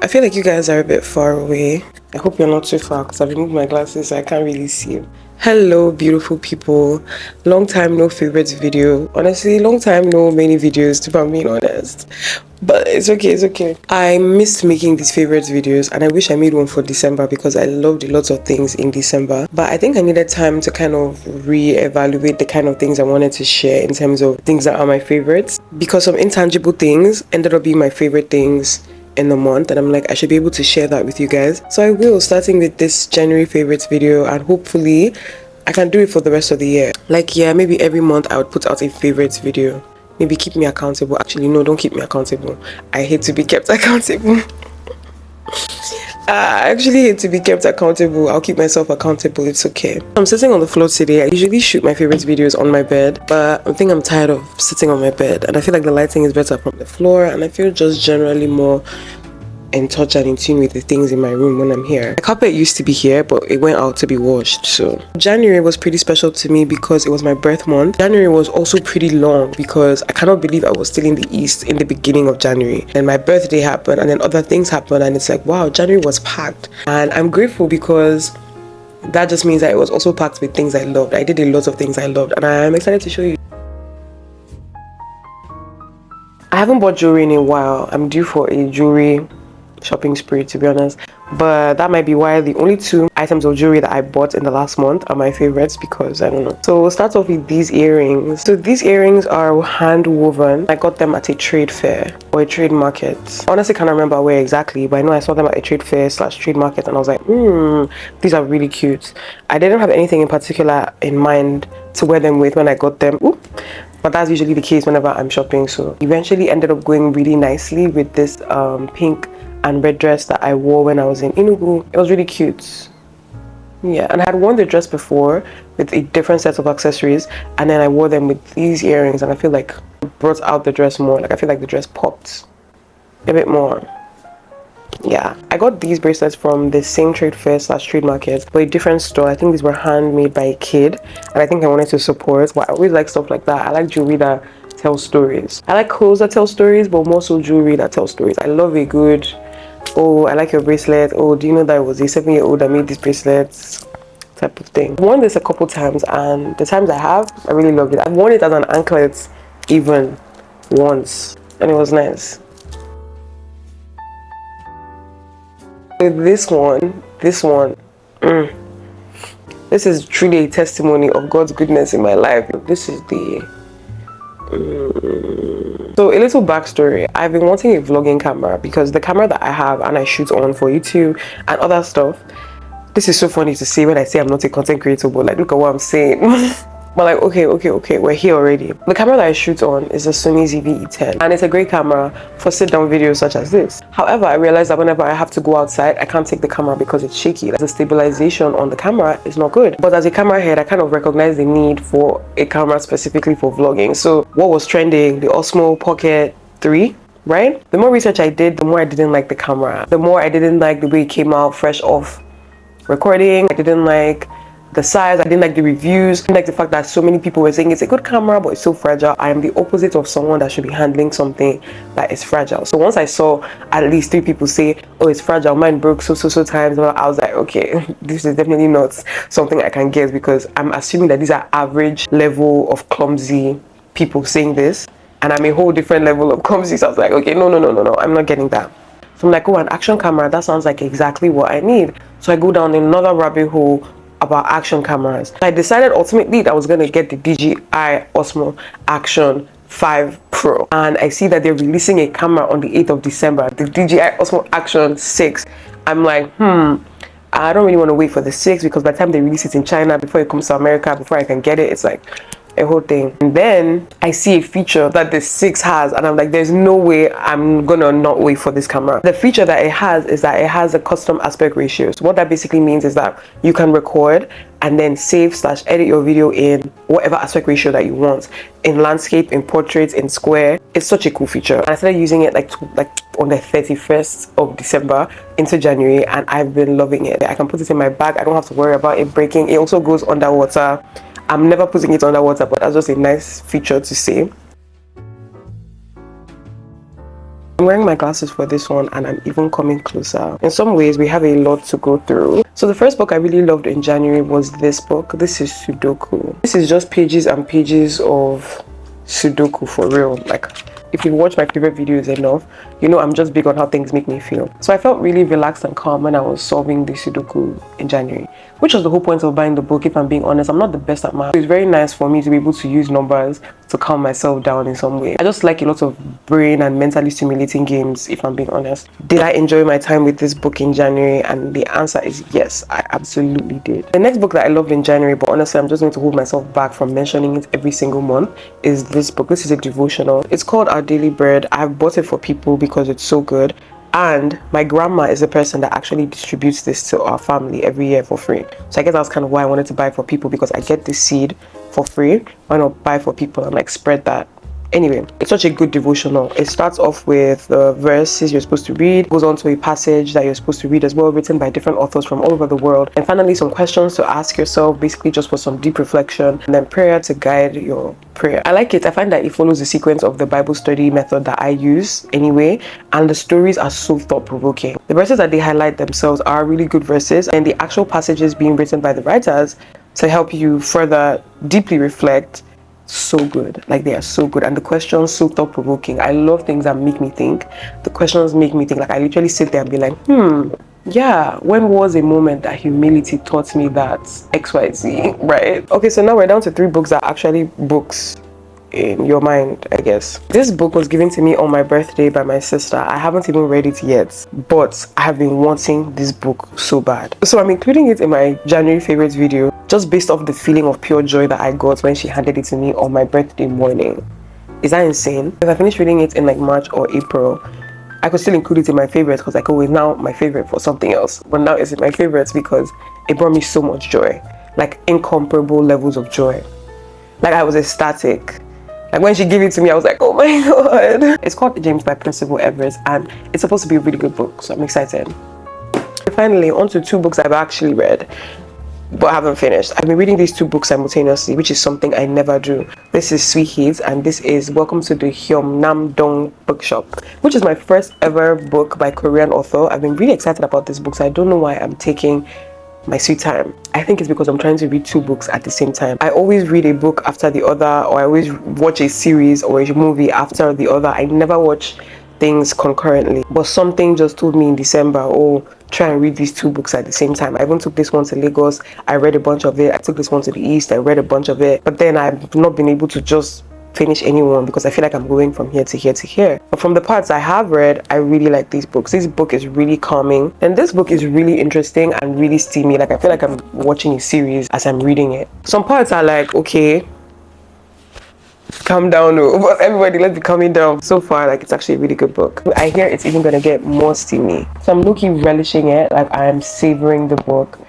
I feel like you guys are a bit far away. I hope you're not too far because I've removed my glasses so I can't really see you. Hello, beautiful people. Long time no favorites video. Honestly, long time no many videos, if I'm being honest. But it's okay. I missed making these favorites videos and I wish I made one for December because I loved a lot of things in December. But I think I needed time to kind of re-evaluate the kind of things I wanted to share in terms of things that are my favorites. Because some intangible things ended up being my favorite things in the month, and I'm like, I should be able to share that with you guys. So I will, starting with this January favorites video, and hopefully I can do it for the rest of the year. Like, yeah, maybe every month I would put out a favorites video. Maybe keep me accountable. Actually, no, don't keep me accountable. I hate to be kept accountable. I actually hate to be kept accountable. I'll keep myself accountable. It's okay. I'm sitting on the floor today. I usually shoot my favorite videos on my bed, but I think I'm tired of sitting on my bed, and I feel like the lighting is better from the floor, and I feel just generally more in touch and in tune with the things in my room when I'm here. The carpet used to be here, but it went out to be washed. So January was pretty special to me because it was my birth month. January was also pretty long because I cannot believe I was still in the East in the beginning of January. And my birthday happened, and then other things happened, and it's like, wow, January was packed. And I'm grateful because that just means that it was also packed with things I loved. I did a lot of things I loved, and I'm excited to show you. I haven't bought jewelry in a while. I'm due for a jewelry shopping spree, to be honest, but that might be why the only 2 items of jewelry that I bought in the last month are my favorites, because I don't know. So we'll start off with these earrings. So these earrings are hand woven. I got them at a trade fair or a trade market. Honestly, can't remember where exactly, but I know I saw them at a trade fair / trade market, and I was like, these are really cute. I didn't have anything in particular in mind to wear them with when I got them. But that's usually the case whenever I'm shopping. So eventually ended up going really nicely with this pink and red dress that I wore when I was in Enugu. It was really cute. Yeah, and I had worn the dress before with a different set of accessories, and then I wore them with these earrings, and I feel like it brought out the dress more. Like, I feel like the dress popped a bit more. Yeah, I got these bracelets from the same trade fair / trade market, but a different store. I think these were handmade by a kid, and I think I wanted to support. But I always like stuff like that. I like jewelry that tells stories. I like clothes that tell stories, but more so jewelry that tells stories. I love a good, oh, I like your bracelet. Oh, do you know that it was a 7-year-old that made these bracelets? Type of thing. I've worn this a couple times, and the times I have, I really love it. I've worn it as an anklet even once, and it was nice. With this one, this is truly a testimony of God's goodness in my life. This is the so a little backstory. I've been wanting a vlogging camera because the camera that I have and I shoot on for YouTube and other stuff, this is so funny to say when I say I'm not a content creator, but like, look at what I'm saying. But like, okay, we're here already. The camera that I shoot on is a Sony ZV-E10, and it's a great camera for sit-down videos such as this. However, I realized that whenever I have to go outside, I can't take the camera because it's shaky. Like, the stabilization on the camera is not good. But as a camera head, I kind of recognize the need for a camera specifically for vlogging. So what was trending? The Osmo Pocket 3. Right? The more research I did, the more I didn't like the camera. The more I didn't like the way it came out fresh off recording. I didn't like the size, I didn't like the reviews, I didn't like the fact that so many people were saying it's a good camera but it's so fragile. I am the opposite of someone that should be handling something that is fragile. So once I saw at least 3 people say, oh, it's fragile, mine broke so times, I was like, okay, this is definitely not something I can get, because I'm assuming that these are average level of clumsy people saying this, and I'm a whole different level of clumsy. So I was like, okay, no, I'm not getting that. So I'm like, oh, an action camera, that sounds like exactly what I need. So I go down another rabbit hole about action cameras. I decided ultimately that I was going to get the DJI Osmo Action 5 Pro, and I see that they're releasing a camera on the 8th of December, the DJI Osmo Action 6. I'm like, I don't really want to wait for the 6, because by the time they release it in China, before it comes to America, before I can get it, it's like a whole thing. And then I see a feature that the 6 has, and I'm like, there's no way I'm gonna not wait for this camera. The feature that it has is that it has a custom aspect ratio. So what that basically means is that you can record and then save / edit your video in whatever aspect ratio that you want, in landscape, in portraits, in square. It's such a cool feature. And I started using it like on the 31st of December into January, and I've been loving it. I can put it in my bag. I don't have to worry about it breaking. It also goes underwater. I'm never putting it underwater, but that's just a nice feature to see. I'm wearing my glasses for this one and I'm even coming closer. In some ways, we have a lot to go through. So the first book I really loved in January was this book. This is Sudoku. This is just pages and pages of Sudoku for real. Like, if you've watched my favorite videos enough, you know I'm just big on how things make me feel. So I felt really relaxed and calm when I was solving the Sudoku in January, which was the whole point of buying the book, if I'm being honest. I'm not the best at math. It's very nice for me to be able to use numbers to calm myself down in some way. I just like a lot of brain and mentally stimulating games, if I'm being honest. Did I enjoy my time with this book in January? And the answer is yes, I absolutely did. The next book that I loved in January, but honestly I'm just going to hold myself back from mentioning it every single month, is this book. This is a devotional. It's called Our Daily Bread. I've bought it for people because it's so good. And my grandma is the person that actually distributes this to our family every year for free. So I guess that's kind of why I wanted to buy it for people, because I get the seed for free. Why not buy for people and like spread that? Anyway, it's such a good devotional. It starts off with the verses you're supposed to read, goes on to a passage that you're supposed to read as well, written by different authors from all over the world, and finally some questions to ask yourself, basically just for some deep reflection, and then prayer to guide your prayer. I like it. I find that it follows the sequence of the Bible study method that I use anyway, and the stories are so thought-provoking. The verses that they highlight themselves are really good verses, and the actual passages being written by the writers to help you further deeply reflect, so good. Like, they are so good, and the questions so thought-provoking. I love things that make me think. The questions make me think. Like, I literally sit there and be like, yeah, when was a moment that humility taught me that XYZ, right? Okay, so now we're down to 3 books that are actually books in your mind, I guess. This book was given to me on my birthday by my sister. I haven't even read it yet, but I have been wanting this book so bad. So I'm including it in my January favorites video, just based off the feeling of pure joy that I got when she handed it to me on my birthday morning. Is that insane? If I finished reading it in like March or April, I could still include it in my favorites, because like, oh, it's now my favorite for something else. But now it's in my favorites because it brought me so much joy, like incomparable levels of joy. Like, I was ecstatic. Like, when she gave it to me, I was like, oh my god. It's called James by Percival Everett, and it's supposed to be a really good book, so I'm excited. Finally, on to 2 books I've actually read but haven't finished. I've been reading these 2 books simultaneously, which is something I never do. This is Sweet Heat, and this is Welcome to the Hyum Nam Dong Bookshop, which is my first ever book by Korean author. I've been really excited about this book, so I don't know why I'm taking my sweet time. I think it's because I'm trying to read 2 books at the same time. I always read a book after the other, or I always watch a series or a movie after the other. I never watch things concurrently, but something just told me in December, oh, try and read these 2 books at the same time. I even took this one to Lagos, I read a bunch of it. I took this one to the East, I read a bunch of it, but then I've not been able to just finish anyone because I feel like I'm going from here to here to here. But from the parts I have read, I really like these books. This book is really calming, and this book is really interesting and really steamy. Like, I feel like I'm watching a series as I'm reading it. Some parts are like, okay, calm down, but everybody, let's be calming down. So far, like, it's actually a really good book. I hear it's even gonna get more steamy, so I'm low-key relishing it. Like, I'm savoring the book,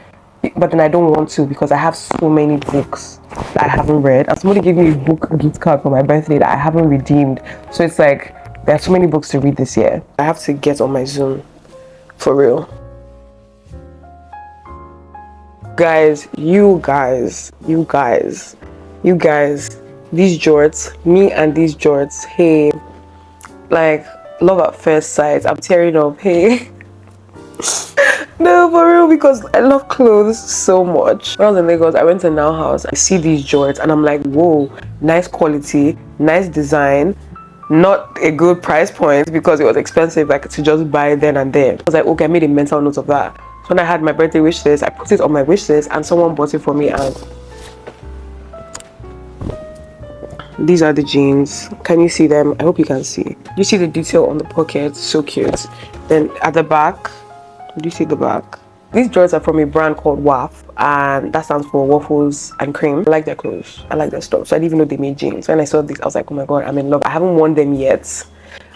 but then I don't want to, because I have so many books that I haven't read, and somebody gave me a book gift card for my birthday that I haven't redeemed. So it's like, there are so many books to read this year. I have to get on my Zoom for real. You guys, these jorts, me and these jorts, hey, like, love at first sight. I'm tearing up, hey. No, for real, because I love clothes so much. When I was in Lagos, I went to Now House. I see these jorts and I'm like, whoa, nice quality, nice design, not a good price point, because it was expensive, like, to just buy then and there. I was like, okay, I made a mental note of that. So when I had my birthday wish list, I put it on my wish list and someone bought it for me, and these are the jeans. Can you see them? I hope you can see. You see the detail on the pocket, so cute. Then at the back, do you see the back? These drawers are from a brand called WAF, and that stands for Waffles and Cream. I like their clothes, I like their stuff. So I didn't even know they made jeans. When I saw this, I was like, oh my god, I'm in love. I haven't worn them yet.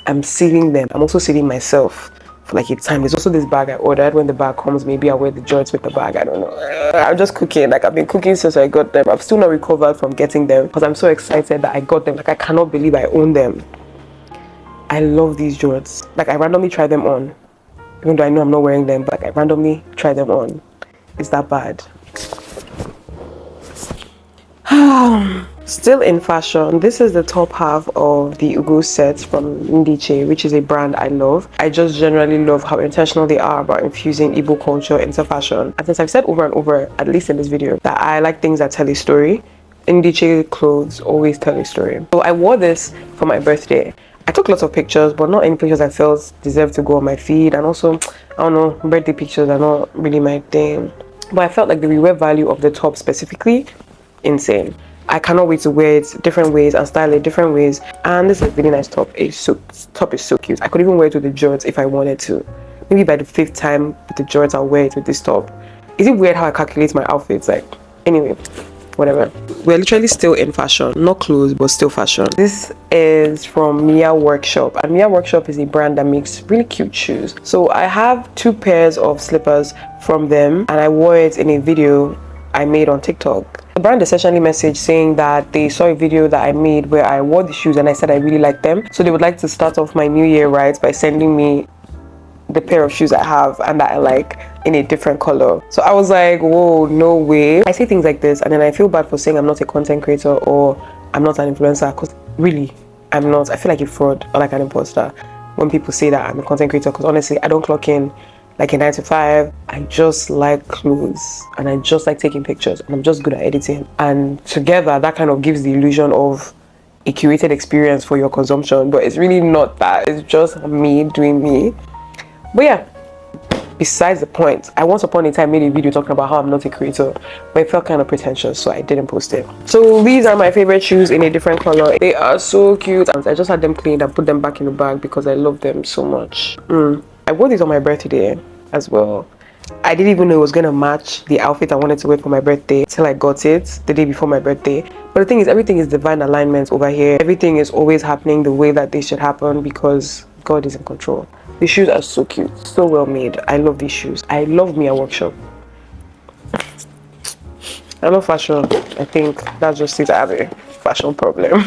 I'm saving them. I'm also saving myself for like a time. There's also this bag I ordered. When the bag comes, maybe I'll wear the joints with the bag. I don't know. I'm just cooking. Like, I've been cooking since I got them. I've still not recovered from getting them because I'm so excited that I got them. Like, I cannot believe I own them. I love these jorts. Like, I randomly try them on, even though I know I'm not wearing them, but like, I randomly try them on. It's that bad. Still in fashion, this is the top half of the Ugo set from Ndiche, which is a brand I love. I just generally love how intentional they are about infusing Igbo culture into fashion. And since I've said over and over, at least in this video, that I like things that tell a story, Ndiche clothes always tell a story. So I wore this for my birthday. I took lots of pictures, but not any pictures I felt deserved to go on my feed. And also, I don't know, birthday pictures are not really my thing. But I felt like the rewear value of the top specifically, insane. I cannot wait to wear it different ways and style it different ways. And this is a really nice top. Top is so cute. I could even wear it with the jorts if I wanted to. Maybe by the 5th time with the jorts, I'll wear it with this top. Is it weird how I calculate my outfits? Like, anyway, whatever. We're literally still in fashion. Not clothes, but still fashion. This is from Mia Workshop. And Mia Workshop is a brand that makes really cute shoes. So I have 2 pairs of slippers from them. And I wore it in a video I made on TikTok. The brand essentially messaged saying that they saw a video that I made where I wore the shoes and I said I really liked them. So they would like to start off my new year right by sending me the pair of shoes I have and that I like in a different color. So I was like, whoa, no way. I say things like this and then I feel bad for saying I'm not a content creator or I'm not an influencer, because really, I'm not. I feel like a fraud or like an imposter when people say that I'm a content creator, because honestly, I don't clock in like a 9 to 5. I just like clothes and I just like taking pictures and I'm just good at editing. And together that kind of gives the illusion of a curated experience for your consumption, but it's really not that. It's just me doing me. But yeah, besides the point, I once upon a time made a video talking about how I'm not a creator, but it felt kind of pretentious, so I didn't post it. So these are my favorite shoes in a different color. They are so cute. I just had them cleaned and put them back in the bag because I love them so much. I wore these on my birthday as well. I didn't even know it was gonna match the outfit I wanted to wear for my birthday till I got it the day before my birthday. But the thing is, everything is divine alignment over here. Everything is always happening the way that they should happen because God is in control. The shoes are so cute, so well made. I love these shoes. I love Mia Workshop. I love fashion. I think that's just it. I have a fashion problem.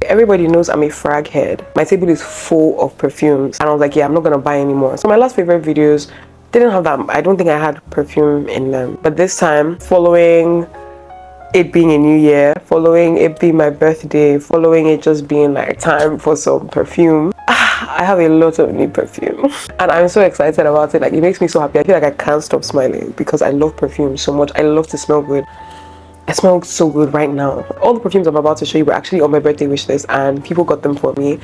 Everybody knows I'm a frag head. My table is full of perfumes and I was like, yeah, I'm not gonna buy anymore. So my last favorite videos didn't have that. I don't think I had perfume in them, but this time, following it being a new year, following it being my birthday, following it just being like time for some perfume, I have a lot of new perfume and I'm so excited about it. Like, it makes me so happy. I feel like I can't stop smiling because I love perfume so much. I love to smell good. I smell so good right now. All the perfumes I'm about to show you were actually on my birthday wish list and people got them for me.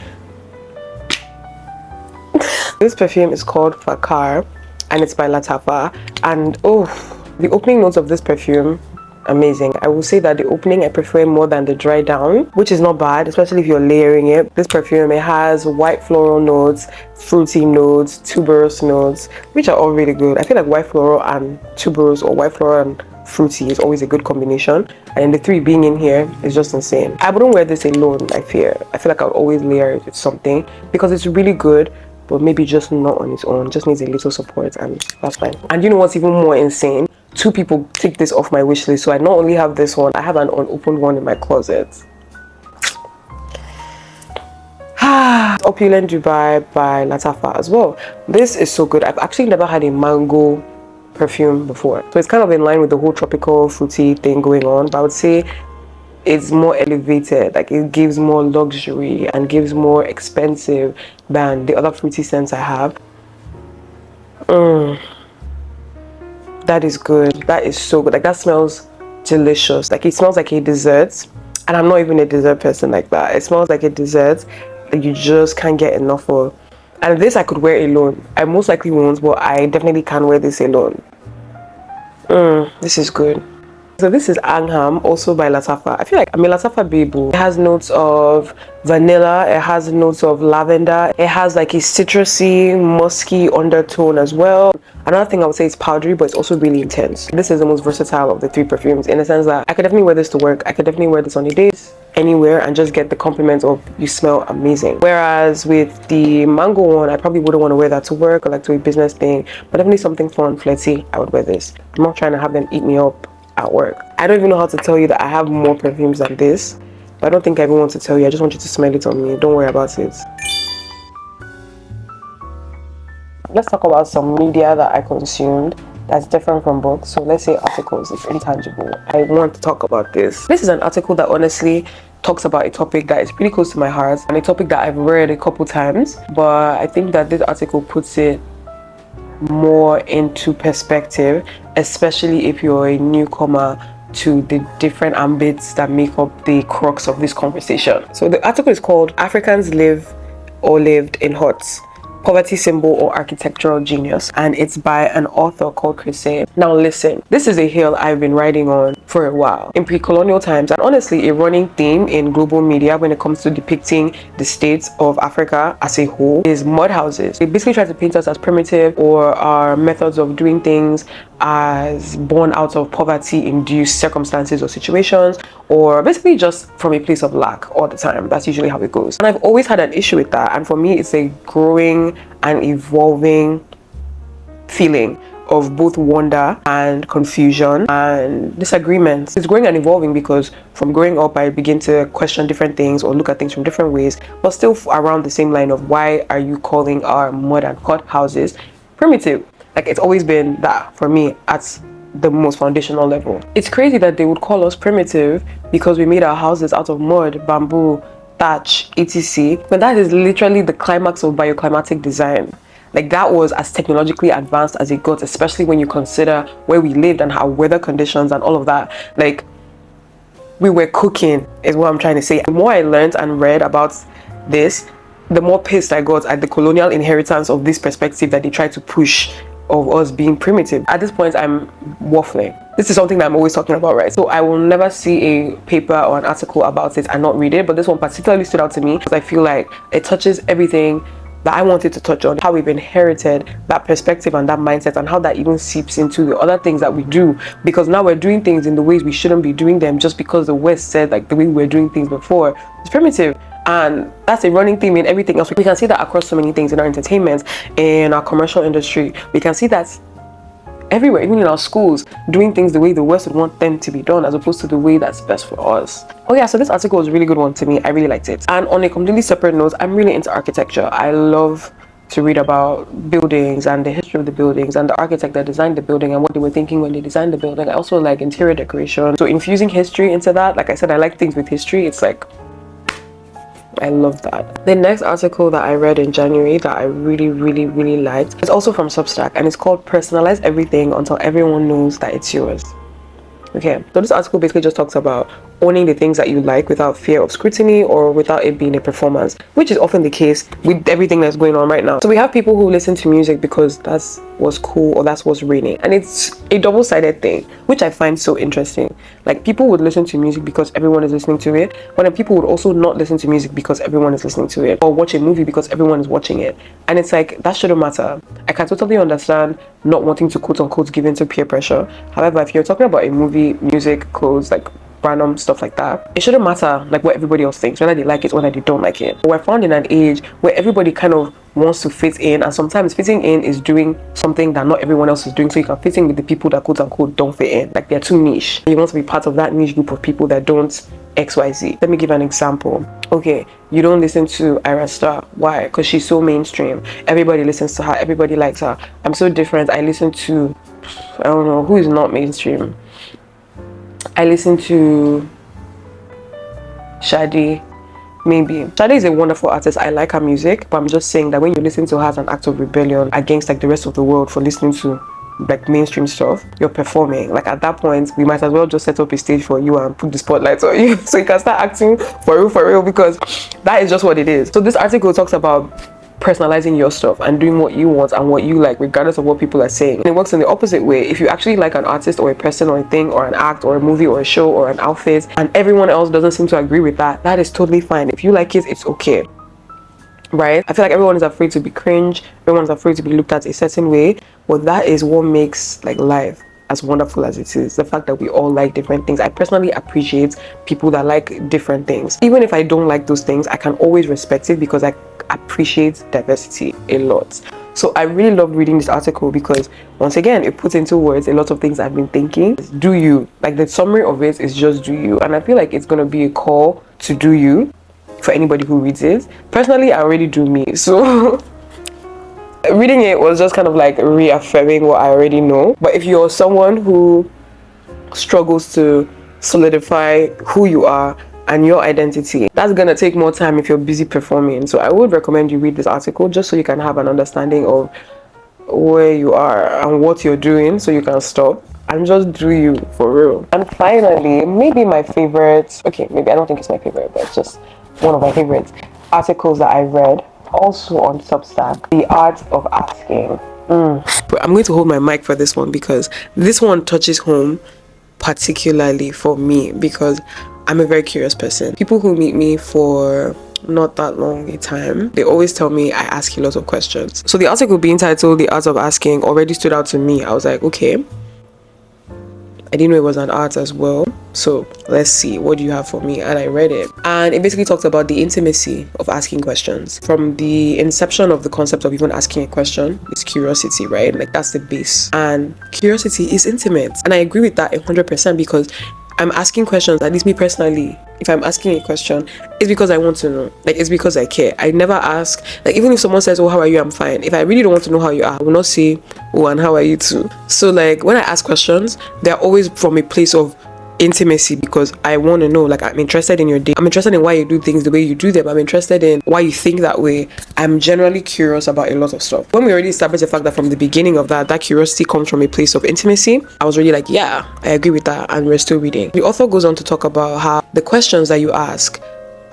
This perfume is called Fakar and it's by Latafa. And oh, the opening notes of this perfume, amazing. I will say that the opening I prefer more than the dry down, which is not bad, especially if you're layering it. This perfume, it has white floral notes, fruity notes, tuberose notes, which are all really good. I feel like white floral and tuberose or white floral and fruity is always a good combination, and the 3 being in here is just insane. I wouldn't wear this alone. I feel like I would always layer it with something because it's really good, but maybe just not on its own. Just needs a little support and that's fine. And you know what's even more insane? 2 people ticked this off my wish list, so I not only have this one, I have an unopened one in my closet. Opulent Dubai by Latafa as well. This is so good. I've actually never had a mango perfume before, so it's kind of in line with the whole tropical fruity thing going on, but I would say it's more elevated. Like, it gives more luxury and gives more expensive than the other fruity scents I have. That is good. That is so good. Like, that smells delicious. Like, it smells like a dessert, and I'm not even a dessert person like that. It smells like a dessert that you just can't get enough of. And this I could wear alone. I most likely won't, but I definitely can wear this alone. This is good. So this is Angham, also by Latafa. I feel like I'm a Latafa babe. It has notes of vanilla, it has notes of lavender, it has like a citrusy, musky undertone as well. Another thing I would say is powdery, but it's also really intense. This is the most versatile of the 3 perfumes in the sense that I could definitely wear this to work. I could definitely wear this on a date, anywhere, and just get the compliment of you smell amazing. Whereas with the mango one, I probably wouldn't want to wear that to work or like to a business thing, but definitely something fun, flirty, I would wear this. I'm not trying to have them eat me up at work. I don't even know how to tell you that I have more perfumes than this, but I don't think I even want to tell you. I just want you to smell it on me. Don't worry about it. Let's talk about some media that I consumed. that's different from books. So let's say articles, it's intangible. I want to talk about this. This is an article that honestly talks about a topic that is pretty close to my heart and a topic that I've read a couple times, but I think that this article puts it more into perspective, especially if you're a newcomer to the different ambits that make up the crux of this conversation. So the article is called Africans Live or Lived in Huts, Poverty Symbol or Architectural Genius, and it's by an author called Chris. Now listen, this is a hill I've been riding on for a while. In pre-colonial times, and honestly a running theme in global media when it comes to depicting the states of Africa as a whole, is mud houses. They basically try to paint us as primitive, or our methods of doing things as born out of poverty-induced circumstances or situations, or basically just from a place of lack all the time. That's usually how it goes. And I've always had an issue with that, and for me it's a growing and evolving feeling of both wonder and confusion and disagreement. It's growing and evolving because from growing up I begin to question different things or look at things from different ways, but still around the same line of, why are you calling our mud and hut houses primitive? Like, it's always been that for me at the most foundational level. It's crazy that they would call us primitive because we made our houses out of mud, bamboo, thatch, etc. But that is literally the climax of bioclimatic design. Like, that was as technologically advanced as it got, especially when you consider where we lived and our weather conditions and all of that. Like, we were cooking is what I'm trying to say. The more I learned and read about this, the more pissed I got at the colonial inheritance of this perspective that they try to push of us being primitive. At this point, I'm waffling. This is something that I'm always talking about, right? So I will never see a paper or an article about it and not read it, but this one particularly stood out to me because I feel like it touches everything that I wanted to touch on, how we've inherited that perspective and that mindset, and how that even seeps into the other things that we do, because now we're doing things in the ways we shouldn't be doing them just because the West said like the way we were doing things before is primitive. And that's a running theme in everything else. We can see that across so many things in our entertainment, in our commercial industry. We can see that everywhere, even in our schools, doing things the way the West would want them to be done as opposed to the way that's best for us. Oh yeah, so this article was a really good one to me. I really liked it. And on a completely separate note, I'm really into architecture. I love to read about buildings and the history of the buildings and the architect that designed the building and what they were thinking when they designed the building. I also like interior decoration. So infusing history into that, like I said, I like things with history. It's like, I love that. The next article that I read in January that I really liked is also from Substack, and it's called Personalize Everything Until Everyone Knows That It's Yours. Okay, so this article basically just talks about owning the things that you like without fear of scrutiny or without it being a performance, which is often the case with everything that's going on right now. So we have people who listen to music because that's what's cool or that's what's raining, and it's a double-sided thing, which I find so interesting. Like, people would listen to music because everyone is listening to it, but then people would also not listen to music because everyone is listening to it, or watch a movie because everyone is watching it. And it's like, that shouldn't matter. I can totally understand not wanting to quote-unquote give into peer pressure. However, if you're talking about a movie, music, clothes, like random stuff like that, it shouldn't matter like what everybody else thinks, whether they like it or whether they don't like it. We're found in an age where everybody kind of wants to fit in, and sometimes fitting in is doing something that not everyone else is doing, so you can fit in with the people that quote unquote don't fit in, like they're too niche. You want to be part of that niche group of people that don't XYZ. Let me give an example. Okay, you don't listen to Ira Star. Why? Because she's so mainstream. Everybody listens to her, everybody likes her. I'm so different. I listen to, I don't know who is not mainstream. I listen to Shadi. Maybe Shadi is a wonderful artist. I like her music, but I'm just saying that when you listen to her as an act of rebellion against like the rest of the world for listening to like mainstream stuff, you're performing. Like, at that point, we might as well just set up a stage for you and put the spotlight on you so you can start acting for real, because that is just what it is. So this article talks about personalizing your stuff and doing what you want and what you like, regardless of what people are saying. And it works in the opposite way. If you actually like an artist or a person or a thing or an act or a movie or a show or an outfit and everyone else doesn't seem to agree with that, that is totally fine. If you like it, it's okay, right? I feel like everyone is afraid to be cringe, everyone's afraid to be looked at a certain way, but that is what makes like life as wonderful as it is, the fact that we all like different things. I personally appreciate people that like different things. Even if I don't like those things, I can always respect it because I appreciate diversity a lot. So I really love reading this article because once again it puts into words a lot of things I've been thinking. Do you, like, the summary of it is just do you, and I feel like it's going to be a call to do you for anybody who reads it. Personally, I already do me, so Reading it was just kind of like reaffirming what I already know. But if you're someone who struggles to solidify who you are and your identity, that's gonna take more time if you're busy performing. So I would recommend you read this article just so you can have an understanding of where you are and what you're doing, so you can stop and just do you for real. And finally, maybe my favorite, okay, maybe I don't think it's my favorite, but it's just one of my favorites articles that I read, also on Substack, The Art of Asking. But I'm going to hold my mic for this one because this one touches home particularly for me, because I'm a very curious person. People who meet me for not that long a time, they always tell me I ask a lot of questions. So the article being titled The Art of Asking already stood out to me. I was like, okay, I didn't know it was an art as well. So let's see, what do you have for me? And I read it, and it basically talked about the intimacy of asking questions. From the inception of the concept of even asking a question, it's curiosity, right? Like, that's the base, and curiosity is intimate. And I agree with that 100%, because I'm asking questions, at least me personally. If I'm asking a question, it's because I want to know. Like, it's because I care. I never ask, like, even if someone says, oh, how are you? I'm fine. If I really don't want to know how you are, I will not say, oh, and how are you too? So like, when I ask questions, they're always from a place of intimacy, because I want to know. Like, I'm interested in your day, I'm interested in why you do things the way you do them, I'm interested in why you think that way. I'm generally curious about a lot of stuff. When we already established the fact that from the beginning of that curiosity comes from a place of intimacy, I was really like, yeah, I agree with that. And we're still reading. The author goes on to talk about how the questions that you ask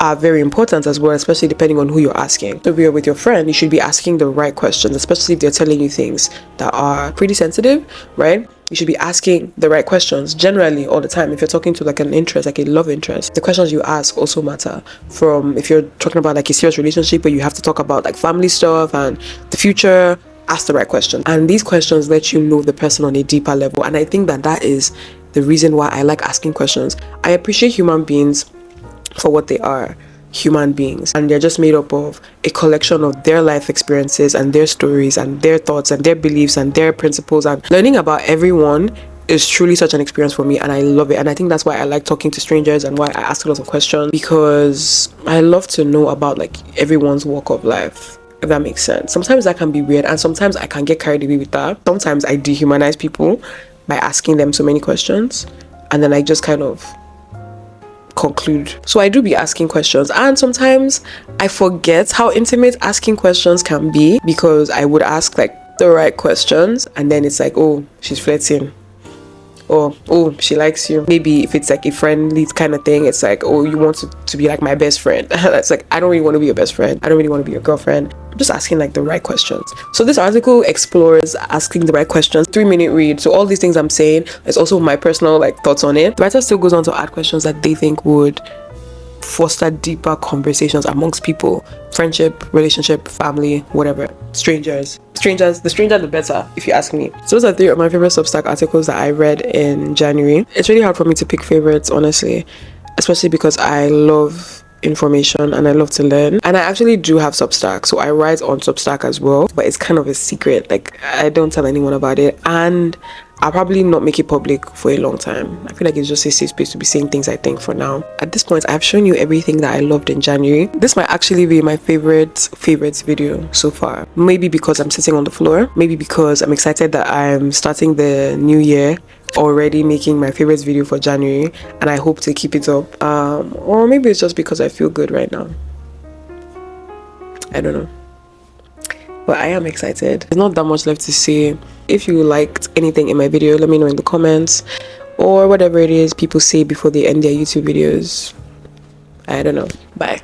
are very important as well, especially depending on who you're asking. So if you're with your friend, you should be asking the right questions, especially if they're telling you things that are pretty sensitive, right? You should be asking the right questions generally all the time. If you're talking to like an interest, like a love interest, the questions you ask also matter. From if you're talking about like a serious relationship where you have to talk about like family stuff and the future, ask the right questions. And these questions let you know the person on a deeper level. And I think that that is the reason why I like asking questions. I appreciate human beings for what they are, human beings, and they're just made up of a collection of their life experiences and their stories and their thoughts and their beliefs and their principles. And learning about everyone is truly such an experience for me, and I love it. And I think that's why I like talking to strangers and why I ask a lot of questions, because I love to know about like everyone's walk of life, if that makes sense. Sometimes that can be weird, and sometimes I can get carried away with that. Sometimes I dehumanize people by asking them so many questions, and then I just kind of conclude. So I do be asking questions, and sometimes I forget how intimate asking questions can be, because I would ask like the right questions and then it's like, oh, she's flirting, or oh, she likes you. Maybe if it's like a friendly kind of thing, it's like, oh, you want to be like my best friend. That's like, I don't really want to be your best friend, I don't really want to be your girlfriend. I'm just asking like the right questions. So this article explores asking the right questions. 3-minute read. So all these things I'm saying is also my personal like thoughts on it. The writer still goes on to add questions that they think would foster deeper conversations amongst people: friendship, relationship, family, whatever, strangers, the stranger the better, if you ask me. So those are 3 of my favorite Substack articles that I read in January. It's really hard for me to pick favorites, honestly, especially because I love information and I love to learn. And I actually do have Substack, so I write on Substack as well, but it's kind of a secret. Like, I don't tell anyone about it, and I'll probably not make it public for a long time. I feel like it's just a safe space to be saying things I think for now. At this point, I've shown you everything that I loved in January. This might actually be my favorite video so far. Maybe because I'm sitting on the floor, maybe because I'm excited that I'm starting the new year already making my favorite video for January, and I hope to keep it up. Or maybe it's just because I feel good right now. I don't know. But I am excited. There's not that much left to say. If you liked anything in my video, let me know in the comments, or whatever it is people say before they end their YouTube videos. I don't know. Bye.